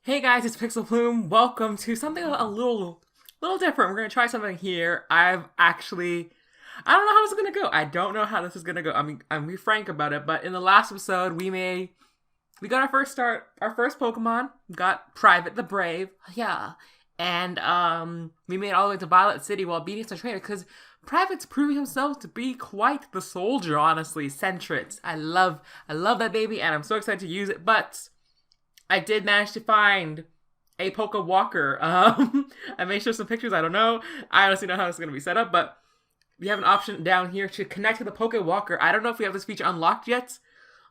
Hey guys, it's Pixl Plume. Welcome to something a little different. We're gonna try something here. I don't know how this is gonna go. I don't know how this is gonna go. I mean, I'm be frank about it. But in the last episode, we got our first Pokemon. Got Private the Brave, yeah, and we made it all the way to Violet City while beating some trainer because Private's proving himself to be quite the soldier. Honestly, Sentret. I love that baby, and I'm so excited to use it. But I did manage to find a PokeWalker. I may show some pictures. I don't know. I honestly don't know how this is going to be set up, but we have an option down here to connect to the PokeWalker. I don't know if we have this feature unlocked yet,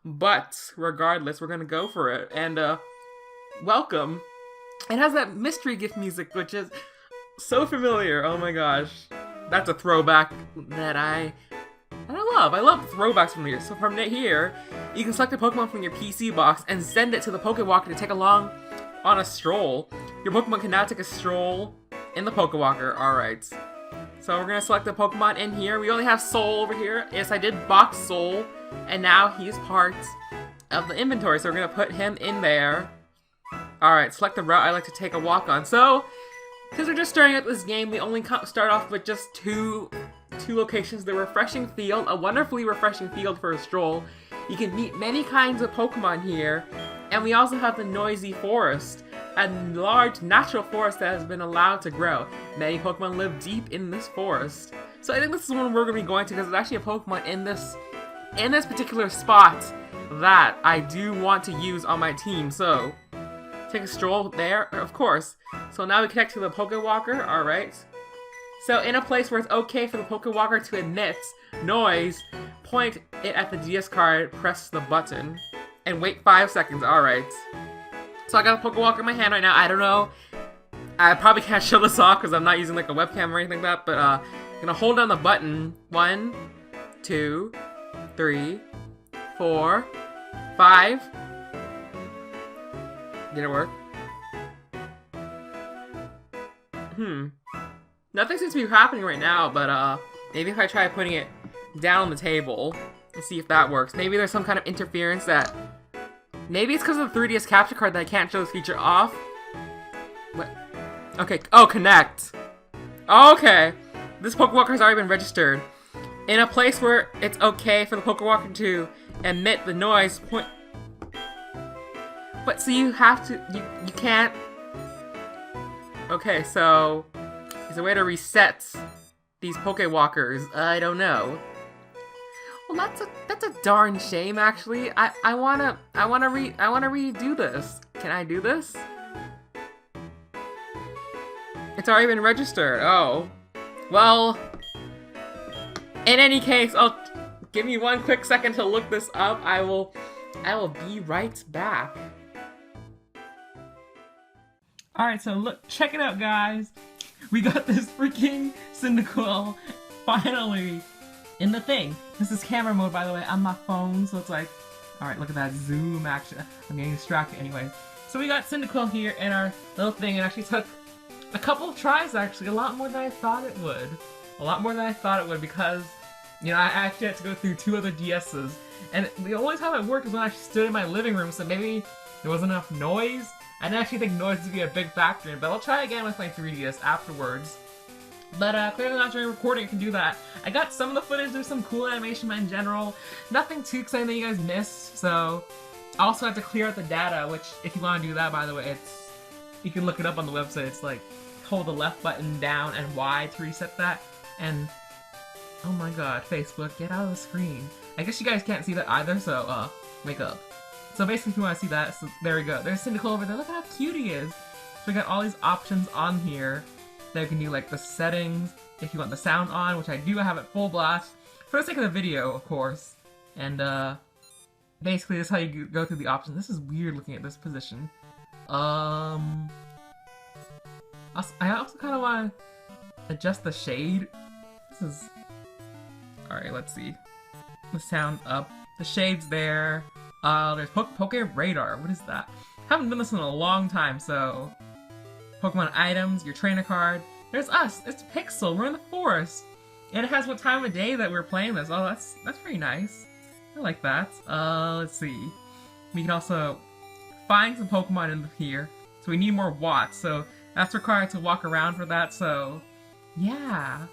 but regardless, we're going to go for it. And welcome. It has that mystery gift music, which is so familiar. Oh my gosh. That's a throwback that I love. I love throwbacks from here. So from here, you can select a Pokemon from your PC box and send it to the PokeWalker to take along on a stroll. Your Pokemon can now take a stroll in the PokeWalker. Alright. So we're going to select the Pokemon in here. We only have Soul over here. Yes, I did box Soul, and now he is part of the inventory. So we're going to put him in there. Alright, select the route I like to take a walk on. So, since we're just starting out this game, we only start off with just two locations. The refreshing field, a wonderfully refreshing field for a stroll. You can meet many kinds of Pokemon here. And we also have the noisy forest, a large natural forest that has been allowed to grow. Many Pokemon live deep in this forest. So I think this is one we're going to be going to because there's actually a Pokemon in this particular spot that I do want to use on my team. So, take a stroll there, of course. So now we connect to the PokeWalker, alright. So in a place where it's okay for the PokeWalker to emit noise, point it at the DS card, press the button, and wait 5 seconds, alright. So I got a PokeWalker in my hand right now. I don't know, I probably can't show this off because I'm not using like a webcam or anything like that, but I'm gonna hold down the button. 1, 2, 3, 4, 5. Did it work? Nothing seems to be happening right now, but maybe if I try putting it down on the table and see if that works. Maybe there's some kind of interference that... Maybe it's because of the 3DS capture card that I can't show this feature off. What? Okay. Oh, connect. Okay. This PokeWalker has already been registered. In a place where it's okay for the PokeWalker to emit the noise, point... But so you have to... You can't... Okay, so... Is there a way to reset these PokeWalkers? I don't know. Well, that's a darn shame, actually. I wanna redo this. Can I do this? It's already been registered. Oh. Well, in any case, give me one quick second to look this up. I will be right back. Alright, so look, check it out, guys. We got this freaking Cyndaquil finally in the thing. This is camera mode, by the way, on my phone, so it's like, alright, look at that zoom action. I'm getting distracted anyway. So we got Cyndaquil here in our little thing. It actually took a couple of tries, actually, a lot more than I thought it would. A lot more than I thought it would because, you know, I actually had to go through 2 other DSs. And the only time it worked was when I actually stood in my living room, so maybe there wasn't enough noise. I didn't actually think noise would be a big factor, but I'll try again with my 3DS afterwards. But clearly not during recording, I can do that. I got some of the footage, there's some cool animation in general. Nothing too exciting that you guys missed, so... I also have to clear out the data, which, if you want to do that, by the way, it's... You can look it up on the website, it's like, hold the left button down and Y to reset that, and... Oh my god, Facebook, get out of the screen. I guess you guys can't see that either, so, wake up. So basically, if you want to see that, so there we go. There's Cyndaquil over there. Look at how cute he is. So we got all these options on here that you can do, like the settings, if you want the sound on, which I do have at full blast, for the sake of the video, of course. And basically, this is how you go through the options. This is weird looking at this position. I also kind of want to adjust the shade. This is... Alright, let's see. The sound up. The shade's there. There's Poke Radar. What is that? Haven't done this in a long time, so... Pokemon items, your trainer card. There's us! It's Pixl! We're in the forest! And it has what time of day that we're playing this. Oh, that's pretty nice. I like that. Let's see. We can also find some Pokemon in here. So So we need more watts. So that's required to walk around for that. So yeah.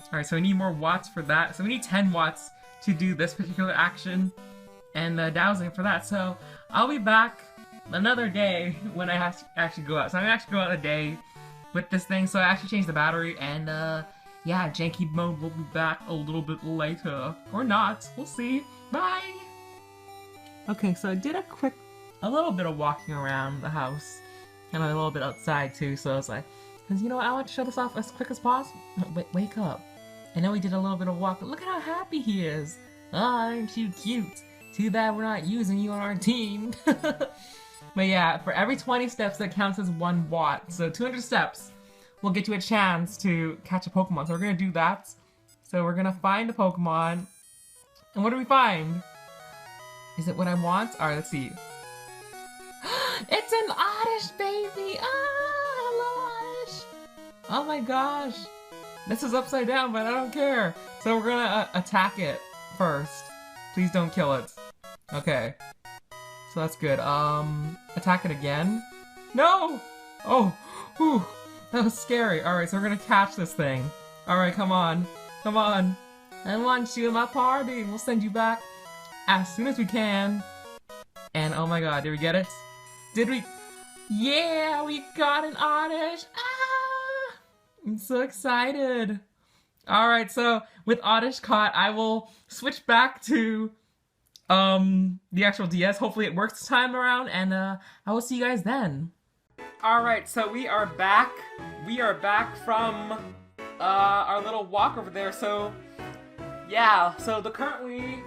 Alright, so we need more watts for that. So we need 10 watts to do this particular action and dowsing for that. So I'll be back another day when I have to actually go out. So I'm gonna actually go out a day with this thing. So I actually changed the battery and yeah, janky mode will be back a little bit later. Or not. We'll see. Bye! Okay, so I did a little bit of walking around the house. And a little bit outside too, so I was like, because you know what, I want to shut this off as quick as possible. Wake up. And then we did a little bit of walking. Look at how happy he is. Ah, aren't you cute? Too bad we're not using you on our team. But yeah, for every 20 steps that counts as 1 watt. So 200 steps will get you a chance to catch a Pokemon. So we're going to do that. So we're going to find a Pokemon. And what do we find? Is it what I want? Alright, let's see. It's an Oddish, baby! Ah, hello, Oddish! Oh my gosh. This is upside down, but I don't care. So we're gonna attack it first. Please don't kill it. Okay. So that's good. Attack it again? No! Oh, whew. That was scary. Alright, so we're gonna catch this thing. Alright, come on. Come on. I want you in my party. We'll send you back as soon as we can. And oh my god, did we get it? Did we? Yeah, we got an Oddish! Ah! I'm so excited. Alright, so with Oddish caught, I will switch back to the actual DS. Hopefully it works this time around, and I will see you guys then. Alright, so we are back. We are back from our little walk over there. So yeah, so currently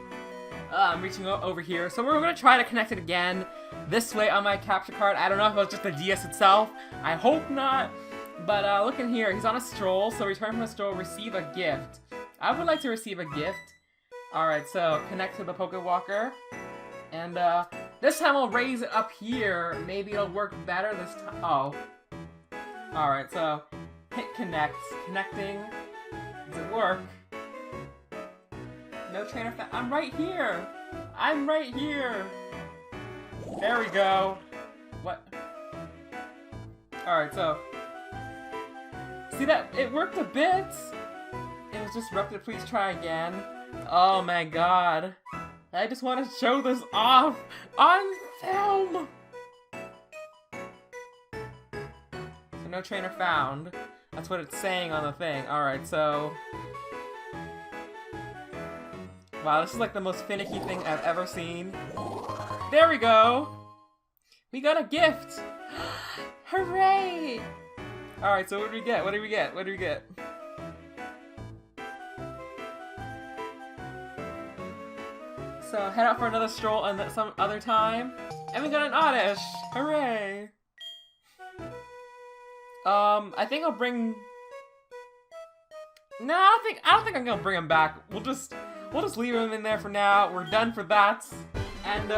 I'm reaching over here. So we're gonna try to connect it again this way on my capture card. I don't know if it was just the DS itself. I hope not. But look in here, he's on a stroll, so return from a stroll, receive a gift. I would like to receive a gift. Alright, so connect to the PokeWalker. And this time I'll raise it up here. Maybe it'll work better this time. Oh. Alright, so hit connect. Connecting. Does it work? No trainer found. I'm right here! I'm right here! There we go. What? Alright, so see that? It worked a bit! It was disrupted. Please try again. Oh my god. I just want to show this off on film! So no trainer found. That's what it's saying on the thing. Alright, so wow, this is like the most finicky thing I've ever seen. There we go! We got a gift! Hooray! Alright, so what do we get? What do we get? What do we get? So head out for another stroll and some other time. And we got an Oddish! Hooray! I think I'll bring... No, I don't think I'm gonna bring him back. We'll just leave him in there for now. We're done for that. And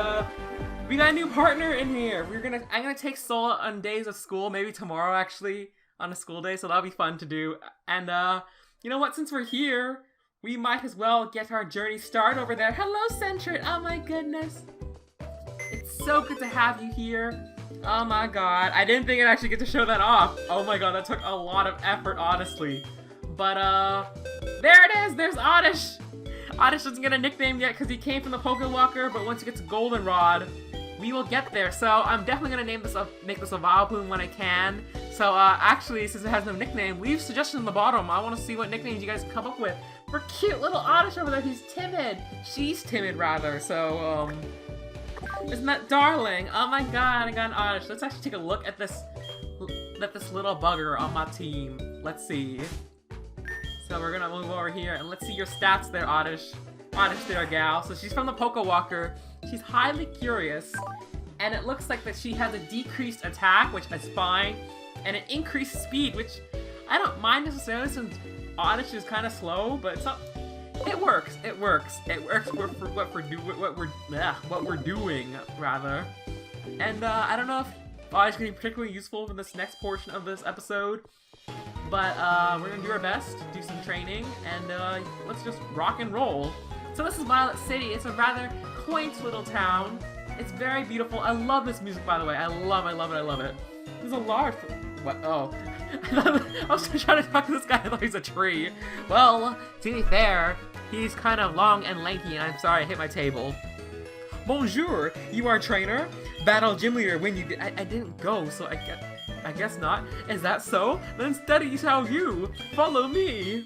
we got a new partner in here. I'm gonna take Soul on days of school, maybe tomorrow actually, on a school day, so that'll be fun to do. And you know what, since we're here, we might as well get our journey started over there. Hello, Centret! Oh my goodness. It's so good to have you here. Oh my god. I didn't think I'd actually get to show that off. Oh my god, that took a lot of effort, honestly. But there it is! There's Oddish! Oddish doesn't get a nickname yet because he came from the PokeWalker, but once he gets Goldenrod, we will get there. So I'm definitely gonna make this a Vileplume when I can. So actually, since it has no nickname, leave suggestions in the bottom. I want to see what nicknames you guys come up with for cute little Oddish over there. He's timid. She's timid rather. So isn't that darling? Oh my god, I got an Oddish. Let's actually take a look at this little bugger on my team. Let's see. So we're gonna move over here and let's see your stats there, Oddish. Oddish there, gal. So she's from the PokeWalker. She's highly curious, and it looks like that she has a decreased attack, which is fine, and an increased speed, which I don't mind necessarily since Oddish is kind of slow, but it's not. It works. It works. It works for what we're doing rather. And I don't know if Oddish is gonna be particularly useful for this next portion of this episode. But we're gonna do our best, do some training, and let's just rock and roll. So this is Violet City. It's a rather quaint little town. It's very beautiful. I love this music, by the way. I love it, I love it, I love it. There's a large... What? Oh. I was trying to talk to this guy. I thought he's a tree. Well, to be fair, he's kind of long and lanky, and I'm sorry I hit my table. Bonjour, you are a trainer? Battle gym leader when you did... I didn't go, so I guess not. Is that so? Then study shall you. Follow me.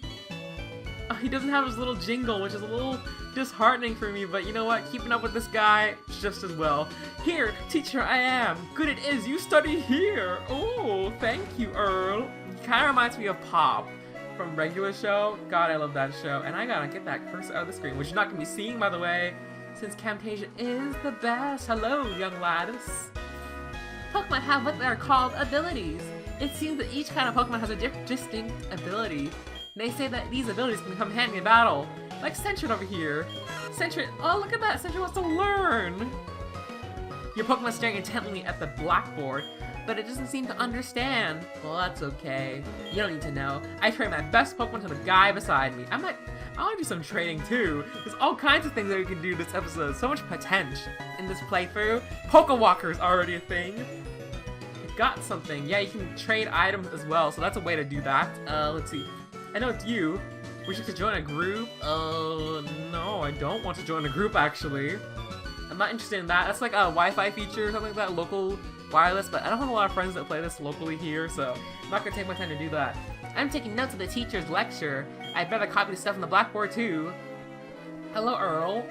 He doesn't have his little jingle, which is a little disheartening for me, but you know what? Keeping up with this guy just as well. Here, teacher, I am. Good it is, you study here. Oh, thank you, Earl. Kind of reminds me of Pop from Regular Show. God, I love that show. And I gotta get that cursor out of the screen, which you're not gonna be seeing, by the way, since Camtasia is the best. Hello, young lads. Pokemon have what are called abilities. It seems that each kind of Pokemon has a distinct ability. They say that these abilities can come handy in battle. Like Sentret over here. Sentret, oh look at that, Sentret wants to learn! Your Pokemon is staring intently at the blackboard, but it doesn't seem to understand. Well, that's okay. You don't need to know. I train my best Pokemon to the guy beside me. I want to do some trading too. There's all kinds of things that we can do this episode. So much potential in this playthrough. PokeWalkers already a thing. Got something. Yeah, you can trade items as well, so that's a way to do that. Let's see. I know it's you. Wish you could join a group? No, I don't want to join a group, actually. I'm not interested in that. That's like a Wi-Fi feature or something like that, local wireless, but I don't have a lot of friends that play this locally here, so I'm not gonna take my time to do that. I'm taking notes of the teacher's lecture. I better copy the stuff on the blackboard, too. Hello, Earl.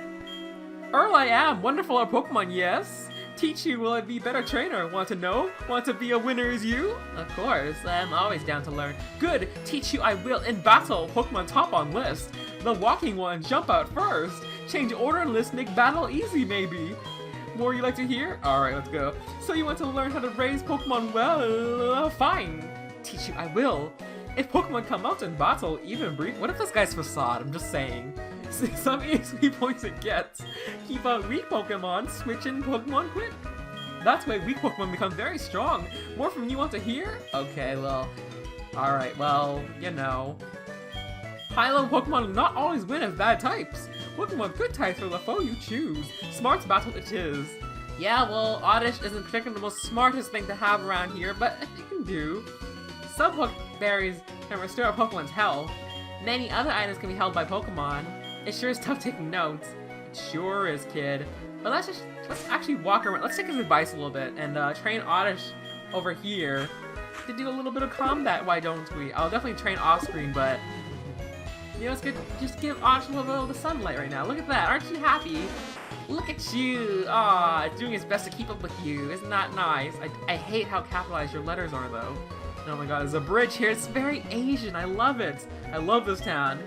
Earl, I am. Wonderful at Pokemon, yes? Teach you, will I be a better trainer? Want to know? Want to be a winner as you? Of course, I'm always down to learn. Good, teach you I will in battle. Pokemon top on list. The walking one, jump out first. Change order list, make battle easy maybe. More you like to hear? Alright, let's go. So you want to learn how to raise Pokemon well? Fine. Teach you I will. If Pokemon come out in battle, even brief. What if this guy's facade? I'm just saying. Some EXP points it gets. Keep out weak Pokemon, switch in Pokemon quick. That's why weak Pokemon become very strong. More from you want to hear? Okay, well, alright, well, you know. High-level Pokemon not always win as bad types. Pokemon good types for the foe you choose. Smart's battle it is. Yeah, well, Oddish isn't particularly the most smartest thing to have around here, but it can do. Some berries can restore a Pokemon's health. Many other items can be held by Pokemon. It sure is tough taking notes. It sure is, kid. But let's actually walk around. Let's take his advice a little bit and train Oddish over here to do a little bit of combat. Why don't we? I'll definitely train off screen, but you know, it's good. Just give Oddish a little bit of the sunlight right now. Look at that. Aren't you happy? Look at you. Aw, doing his best to keep up with you. Isn't that nice? I hate how capitalized your letters are, though. Oh my god, there's a bridge here. It's very Asian. I love it. I love this town.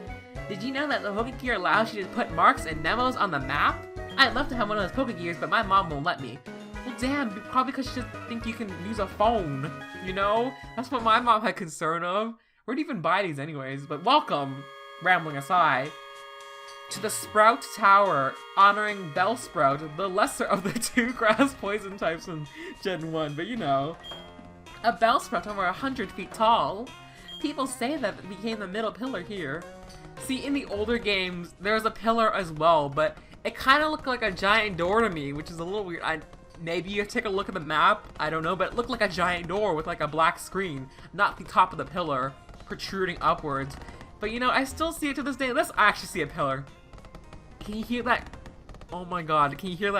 Did you know that the Pokegear allows you to put marks and memos on the map? I'd love to have one of those Pokegears, but my mom won't let me. Well, damn, probably because she doesn't think you can use a phone, you know? That's what my mom had concern of. Where'd you even buy these anyways? But welcome, rambling aside, to the Sprout Tower, honoring Bellsprout, the lesser of the two grass poison types in Gen 1, but you know. A Bellsprout over 100 feet tall. People say that it became the middle pillar here. See, in the older games, there was a pillar as well, but it kind of looked like a giant door to me, which is a little weird. Maybe you take a look at the map, I don't know, but it looked like a giant door with like a black screen, not the top of the pillar, protruding upwards. But you know, I still see it to this day. Let's actually see a pillar. Can you hear that? Oh my god, can you hear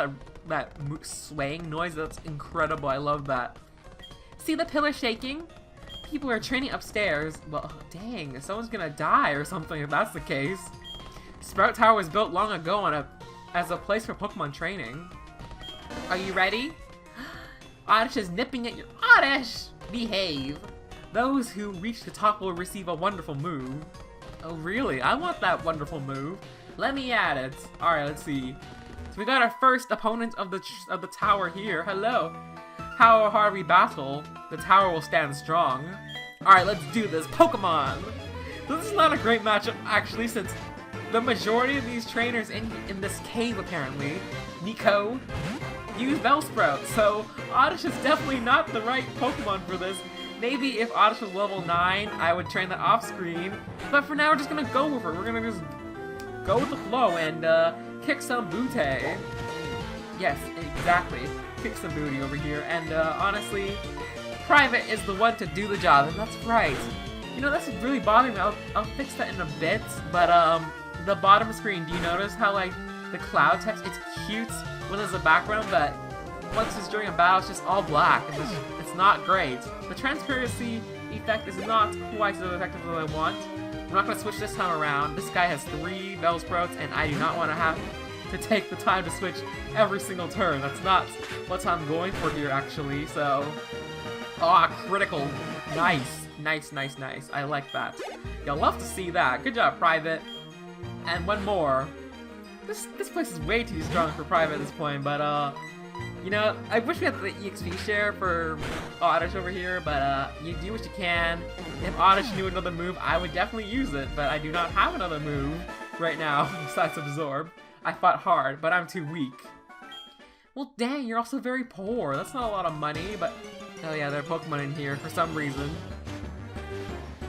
that swaying noise? That's incredible, I love that. See the pillar shaking? People are training upstairs. Well, dang, someone's gonna die or something if that's the case. Sprout Tower was built long ago as a place for Pokemon training. Are you ready? Oddish is nipping at your... Oddish! Behave! Those who reach the top will receive a wonderful move. Oh really? I want that wonderful move. Let me add it. Alright, let's see. So we got our first opponent of the tower here. Hello. How hard we battle, the tower will stand strong. Alright, let's do this. Pokemon! This is not a great matchup, actually, since the majority of these trainers in this cave, apparently, Nico, use Bellsprout, so Oddish is definitely not the right Pokemon for this. Maybe if Oddish was level 9, I would train that off-screen, but for now we're just gonna go with it. We're gonna just go with the flow and kick some booty. Yes, exactly. Kick some booty over here, and honestly, Private is the one to do the job, and that's right. You know, that's really bothering me. I'll fix that in a bit, but the bottom screen, do you notice how like the cloud text, it's cute when there's a background, but once it's during a battle, it's just all black. It's not great. The transparency effect is not quite as effective as I want. I'm not going to switch this time around. This guy has 3 Bellsprouts, and I do not want to have to take the time to switch every single turn. That's not what I'm going for here, actually, so... critical. Nice. Nice. I like that. You'll love to see that. Good job, Private. And one more. This place is way too strong for Private at this point, but, you know, I wish we had the EXP share for Oddish over here, but you do what you can. If Oddish knew another move, I would definitely use it, but I do not have another move right now besides Absorb. I fought hard, but I'm too weak. Well, dang, you're also very poor. That's not a lot of money, but... Oh yeah, there are Pokemon in here for some reason.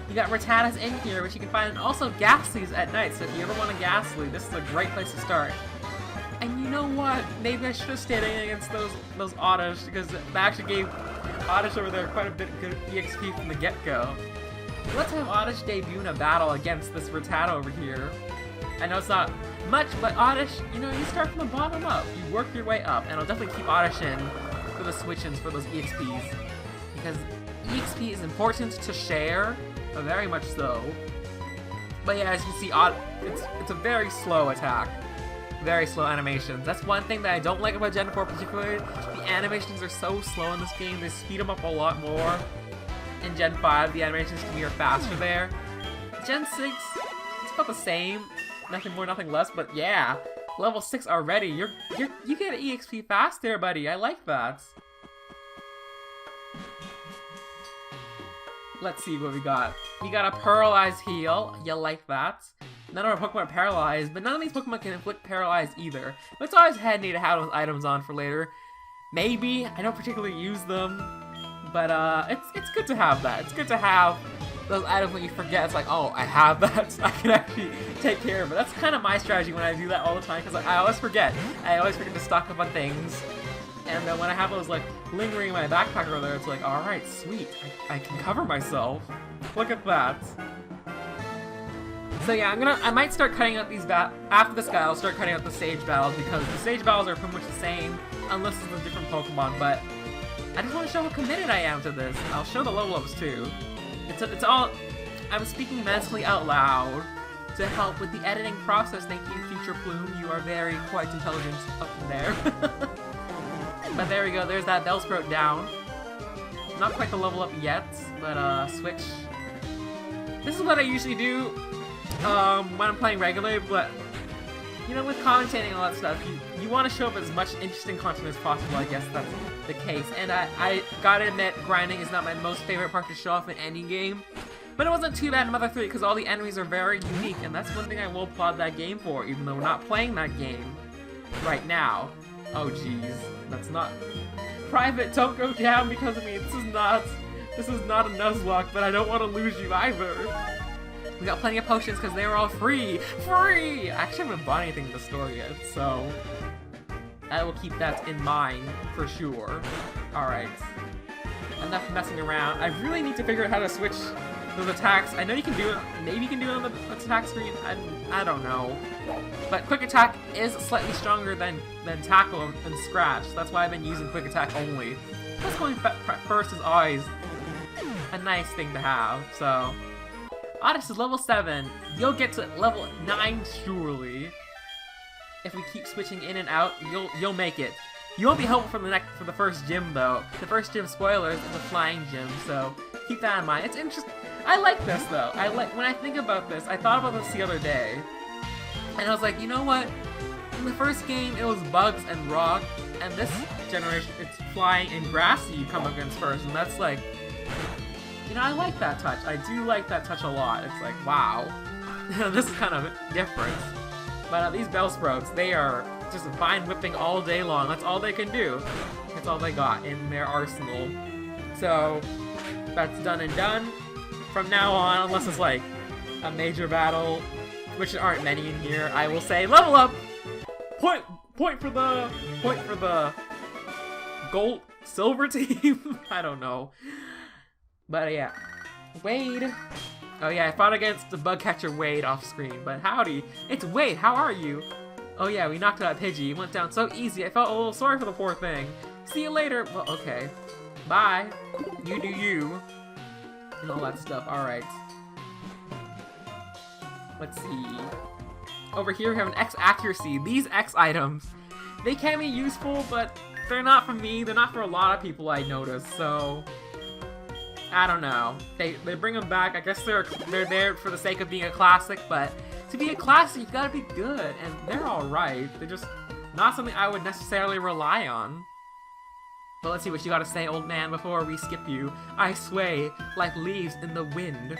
You got Rattatas in here, which you can find, and also Ghastlies at night, so if you ever want a Ghastly, this is a great place to start. And you know what? Maybe I should have stayed in against those Oddish, because that actually gave Oddish over there quite a bit of good EXP from the get-go. Let's have Oddish debut in a battle against this Rattata over here. I know it's not much, but Oddish, you know, you start from the bottom up. You work your way up, and I'll definitely keep Oddish in for the switch-ins for those EXPs. Because EXP is important to share, very much so. But yeah, as you can see, it's a very slow attack. Very slow animations. That's one thing that I don't like about Gen 4 particularly. The animations are so slow in this game, they speed them up a lot more. In Gen 5, the animations to me are faster there. Gen 6, it's about the same. Nothing more, nothing less, but yeah. Level 6 already. You get EXP fast there, buddy. I like that. Let's see what we got. We got a Paralyze Heal. You like that. None of our Pokemon are paralyzed, but none of these Pokemon can inflict Paralyze either. But it's always handy to have those items on for later. Maybe. I don't particularly use them. But it's good to have that. It's good to have those items when you forget. It's like, oh, I have that. I can actually take care of it. That's kind of my strategy when I do that all the time, because I always forget. I always forget to stock up on things. And then when I have those like lingering in my backpack over there, it's like, alright, sweet. I can cover myself. Look at that. So yeah, I might start cutting out these after this guy, I'll start cutting out the stage battles, because the stage battles are pretty much the same, unless it's a different Pokemon, but I just want to show how committed I am to this. I'll show the level ups too. It's all, I'm speaking mentally out loud to help with the editing process. Thank you, Future Plume. You are very quite intelligent up there. But there we go, there's that Bellsprout down. Not quite the level up yet, but switch. This is what I usually do when I'm playing regularly, but you know, with commentating and all that stuff, you want to show up as much interesting content as possible. I guess that's the case. And I gotta admit, grinding is not my most favorite part to show off in any game. But it wasn't too bad in Mother 3 because all the enemies are very unique, and that's one thing I will applaud that game for, even though we're not playing that game right now. Oh jeez, that's not... Private, don't go down because of me. This is not a Nuzlocke, but I don't want to lose you either. We got plenty of potions because they were all free. Free! I actually haven't bought anything in the store yet, so I will keep that in mind for sure. Alright. Enough messing around. I really need to figure out how to switch those attacks. I know you can do it. Maybe you can do it on the attack screen. I don't know. But Quick Attack is slightly stronger than Tackle and Scratch. So that's why I've been using Quick Attack only. Plus going first is always a nice thing to have. So Oddish is level 7. You'll get to level 9 surely. If we keep switching in and out, you'll make it. You won't be helpful for the first gym though. The first gym, spoilers, is a flying gym, so keep that in mind. It's interesting. I like this though. When I think about this, I thought about this the other day, and I was like, you know what? In the first game, it was bugs and rock, and this generation, it's flying and grassy you come against first, and that's like, you know, I like that touch. I do like that touch a lot. It's like, wow, this is kind of different. But these Bellsprouts, they are just vine whipping all day long. That's all they can do. That's all they got in their arsenal. So that's done and done. From now on, unless it's like a major battle, which there aren't many in here, I will say level up. Point for the gold silver team. I don't know. But yeah, Wade. Oh yeah, I fought against the bug catcher Wade off screen, but howdy, it's Wade, how are you? Oh yeah, we knocked out Pidgey, it went down so easy, I felt a little sorry for the poor thing. See you later, well okay, bye, you do you, and all that stuff, alright. Let's see, over here we have an X accuracy. These X items, they can be useful, but they're not for me, they're not for a lot of people I noticed, so... I don't know. They bring them back. I guess they're there for the sake of being a classic, but to be a classic, you gotta be good, and they're alright. They're just not something I would necessarily rely on. But let's see what you gotta say, old man, before we skip you. I sway like leaves in the wind.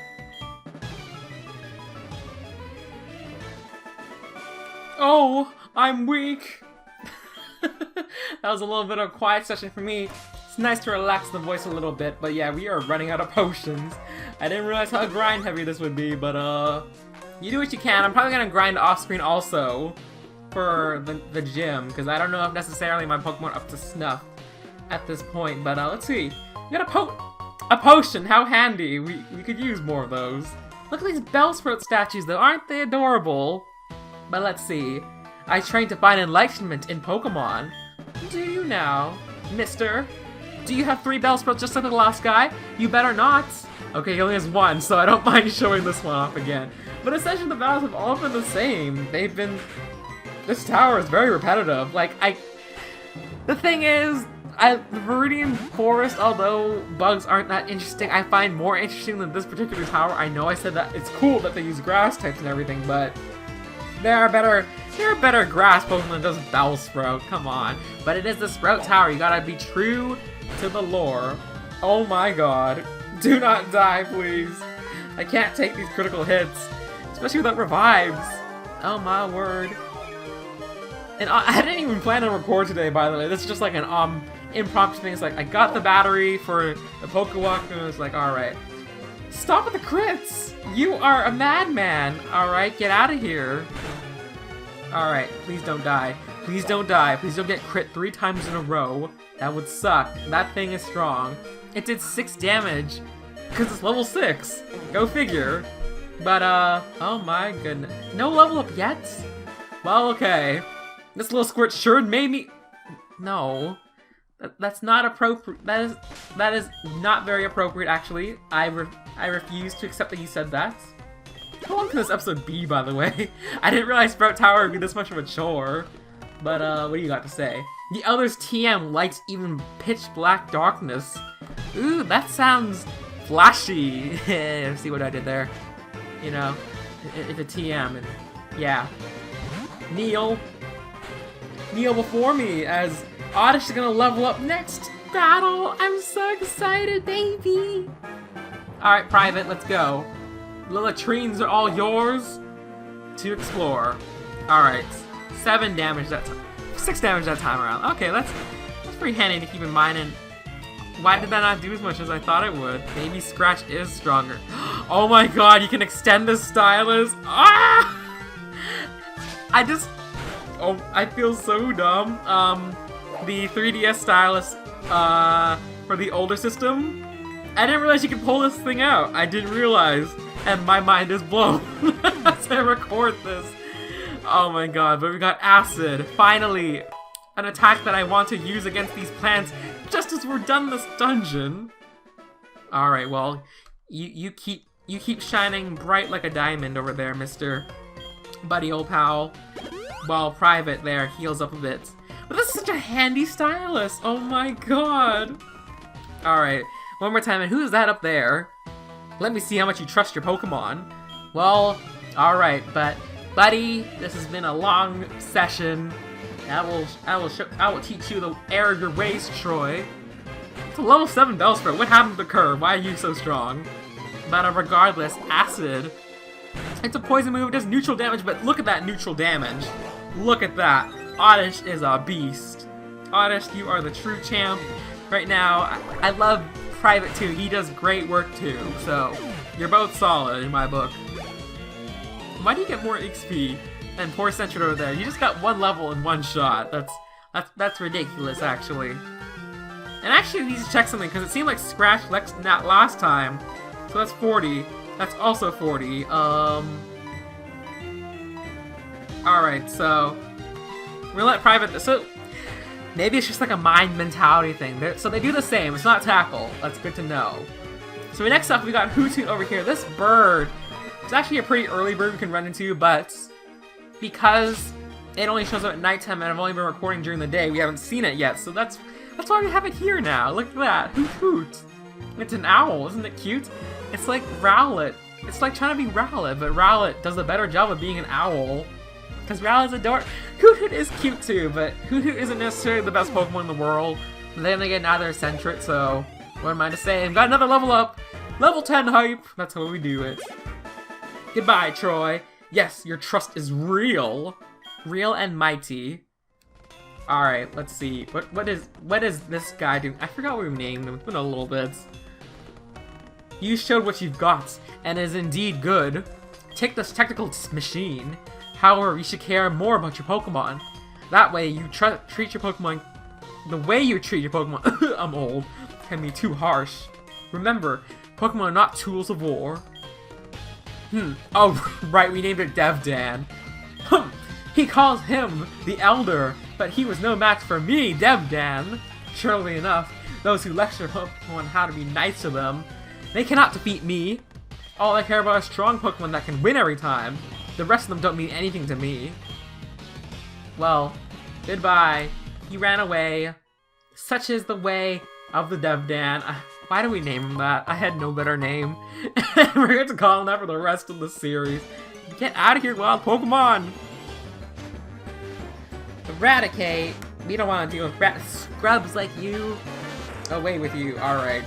Oh, I'm weak. That was a little bit of a quiet session for me. It's nice to relax the voice a little bit, but yeah, we are running out of potions. I didn't realize how grind heavy this would be, but you do what you can. I'm probably gonna grind off screen also for the gym, because I don't know if necessarily my Pokemon are up to snuff at this point, but let's see. We got a potion, how handy. We could use more of those. Look at these Bellsprout statues though, aren't they adorable? But let's see. I trained to find enlightenment in Pokemon. Do you now, mister? Do you have 3 Bellsprouts just like the last guy? You better not! Okay, he only has 1, so I don't mind showing this one off again. But essentially the battles have all been the same. They've been... This tower is very repetitive. Like, the thing is, the Viridian Forest, although bugs aren't that interesting, I find more interesting than this particular tower. I know I said that it's cool that they use grass types and everything, but... There are better grass Pokemon than just Bellsprout, come on. But it is the Sprout Tower, you gotta be true to the lore. Oh my god. Do not die, please. I can't take these critical hits, especially without revives. Oh my word. And I didn't even plan to record today, by the way. This is just like an impromptu thing. It's like, I got the battery for the PokeWalkers, and it's like, alright. Stop with the crits! You are a madman! Alright, get out of here. Alright, please don't die. Please don't die. Please don't get crit 3 times in a row. That would suck. That thing is strong. It did 6 damage, because it's level 6. Go figure. But, oh my goodness. No level up yet? Well, okay. This little squirt sure made me... No. That's not appropriate. That is not very appropriate, actually. I refuse to accept that you said that. How long can this episode be, by the way? I didn't realize Sprout Tower would be this much of a chore. But, what do you got to say? The other's TM lights even pitch black darkness. Ooh, that sounds flashy. See what I did there? You know, it's a TM, and yeah. Kneel before me, as Oddish is gonna level up next battle. I'm so excited, baby. Alright, Private, let's go. The latrines are all yours to explore. Alright, 7 damage that time. 6 damage that time around. Okay, that's pretty handy to keep in mind, and why did that not do as much as I thought it would? Maybe Scratch is stronger. Oh my god, you can extend the stylus! Ah! I feel so dumb. The 3DS stylus, for the older system, I didn't realize you could pull this thing out. I didn't realize, and my mind is blown as I record this. Oh my god, but we got Acid. Finally, an attack that I want to use against these plants just as we're done this dungeon. Alright, well, you keep shining bright like a diamond over there, Mr. Buddy old pal. While Private there heals up a bit. But this is such a handy stylus! Oh my god! Alright, one more time, and who is that up there? Let me see how much you trust your Pokemon. Well, alright, but buddy, this has been a long session. I will teach you the error of your ways, Troy. It's a level 7 Bellsprout. What happened to the curve? Why are you so strong? But regardless, Acid. It's a poison move, it does neutral damage, but look at that neutral damage. Look at that. Oddish is a beast. Oddish, you are the true champ. Right now, I love Private too. He does great work too. So, you're both solid in my book. Why do you get more XP than poor Century over there? You just got 1 level in 1 shot. That's ridiculous, actually. And actually, we need to check something, because it seemed like Scratch that last time. So that's 40. That's also 40. Alright, so... we're gonna let Private... So, maybe it's just like a mind mentality thing. So they do the same. It's not tackle. That's good to know. So next up, we got Hoothoot over here. This bird... it's actually a pretty early bird we can run into, but... because it only shows up at nighttime and I've only been recording during the day, we haven't seen it yet. So that's why we have it here now. Look at that. Hoot hoot. It's an owl. Isn't it cute? It's like Rowlet. It's like trying to be Rowlet, but Rowlet does a better job of being an owl. Because Rowlet's adorable. Hoot Hoot is cute too, but Hoot Hoot isn't necessarily the best Pokemon in the world. But then again, neither is Centret, so what am I to say? Got another level up. Level 10 hype. That's how we do it. Goodbye, Troy. Yes, your trust is real. Real and mighty. Alright, let's see. What is this guy doing? I forgot what we named him. It's been a little bit. You showed what you've got, and is indeed good. Take this technical machine. However, you should care more about your Pokemon. That way, you treat your Pokemon... the way you treat your Pokemon... I'm old. Can be too harsh. Remember, Pokemon are not tools of war. Oh, right, we named it Devdan. He calls him the Elder, but he was no match for me, Devdan. Surely enough, those who lecture Pokemon how to be nice to them, they cannot defeat me. All I care about is strong Pokemon that can win every time. The rest of them don't mean anything to me. Well, goodbye. He ran away. Such is the way of the Devdan. Why do we name him that? I had no better name. We're going to call him that for the rest of the series. Get out of here, wild Pokemon! Eradicate! We don't want to deal with scrubs like you. Away with you, alright.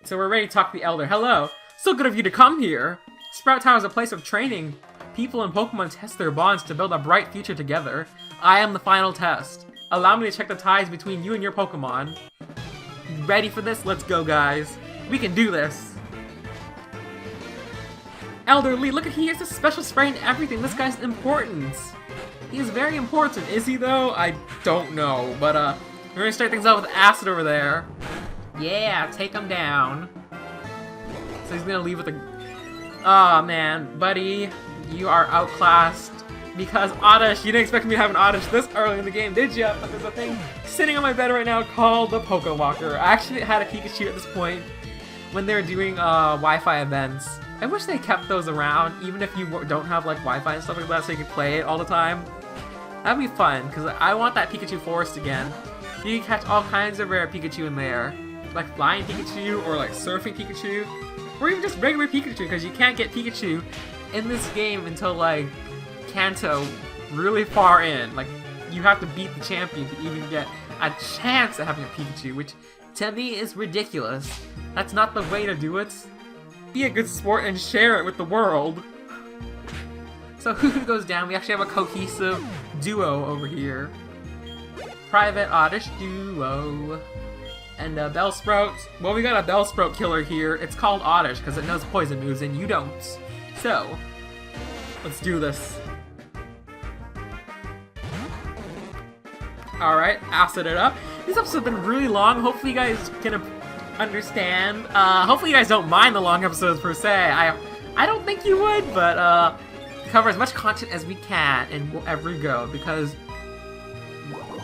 So we're ready to talk to the Elder. Hello! So good of you to come here! Sprout Tower is a place of training. People and Pokemon test their bonds to build a bright future together. I am the final test. Allow me to check the ties between you and your Pokemon. Ready for this? Let's go, guys. We can do this. Elder Lee, look at he has a special spray and everything. This guy's important. He is very important. Is he, though? I don't know. But, we're gonna start things off with Acid over there. Yeah, take him down. So he's gonna leave with a... Aw, man. Buddy, you are outclassed. Because Oddish, you didn't expect me to have an Oddish this early in the game, did ya? But there's a thing sitting on my bed right now called the PokeWalker. I actually had a Pikachu at this point when they were doing Wi-Fi events. I wish they kept those around, even if you don't have like Wi-Fi and stuff like that, so you can play it all the time. That'd be fun, because I want that Pikachu Forest again. You can catch all kinds of rare Pikachu in there. Like flying Pikachu, or like surfing Pikachu, or even just regular Pikachu, because you can't get Pikachu in this game until like Kanto really far in. Like, you have to beat the champion to even get a chance at having a Pikachu, which to me is ridiculous. That's not the way to do it. Be a good sport and share it with the world. So Hoothoot goes down. We actually have a cohesive duo over here. Private Oddish duo. And Bellsprouts. Well, we got a Bellsprout killer here. It's called Oddish because it knows poison moves and you don't. So, let's do this. Alright, acid it up. This episode's been really long. Hopefully you guys can understand. Hopefully you guys don't mind the long episodes per se. I don't think you would, but cover as much content as we can and we'll ever go, because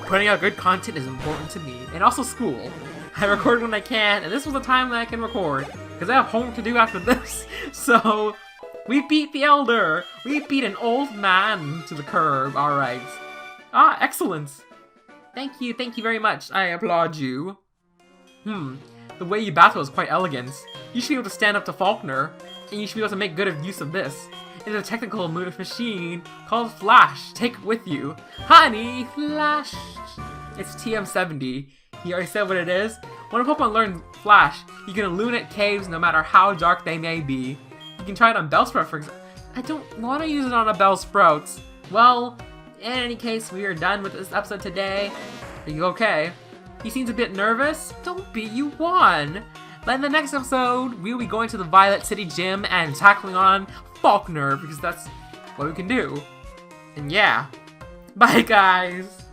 putting out good content is important to me. And also school. I record when I can, and this was the time that I can record, because I have homework to do after this. So, we beat the Elder! We beat an old man to the curb, alright. Ah, excellent! Thank you very much. I applaud you. The way you battle is quite elegant. You should be able to stand up to Faulkner, and you should be able to make good use of this. It is a technical machine called Flash. Take it with you. Honey, Flash! It's TM70. He already said what it is. When a Pokemon learns Flash, you can illuminate caves no matter how dark they may be. You can try it on Bellsprout, for example. I don't want to use it on a Bellsprout. Well, in any case, we are done with this episode today. Are you okay? He seems a bit nervous. Don't be, you won! But in the next episode, we'll be going to the Violet City Gym and tackling on Faulkner, because that's what we can do. And yeah. Bye, guys!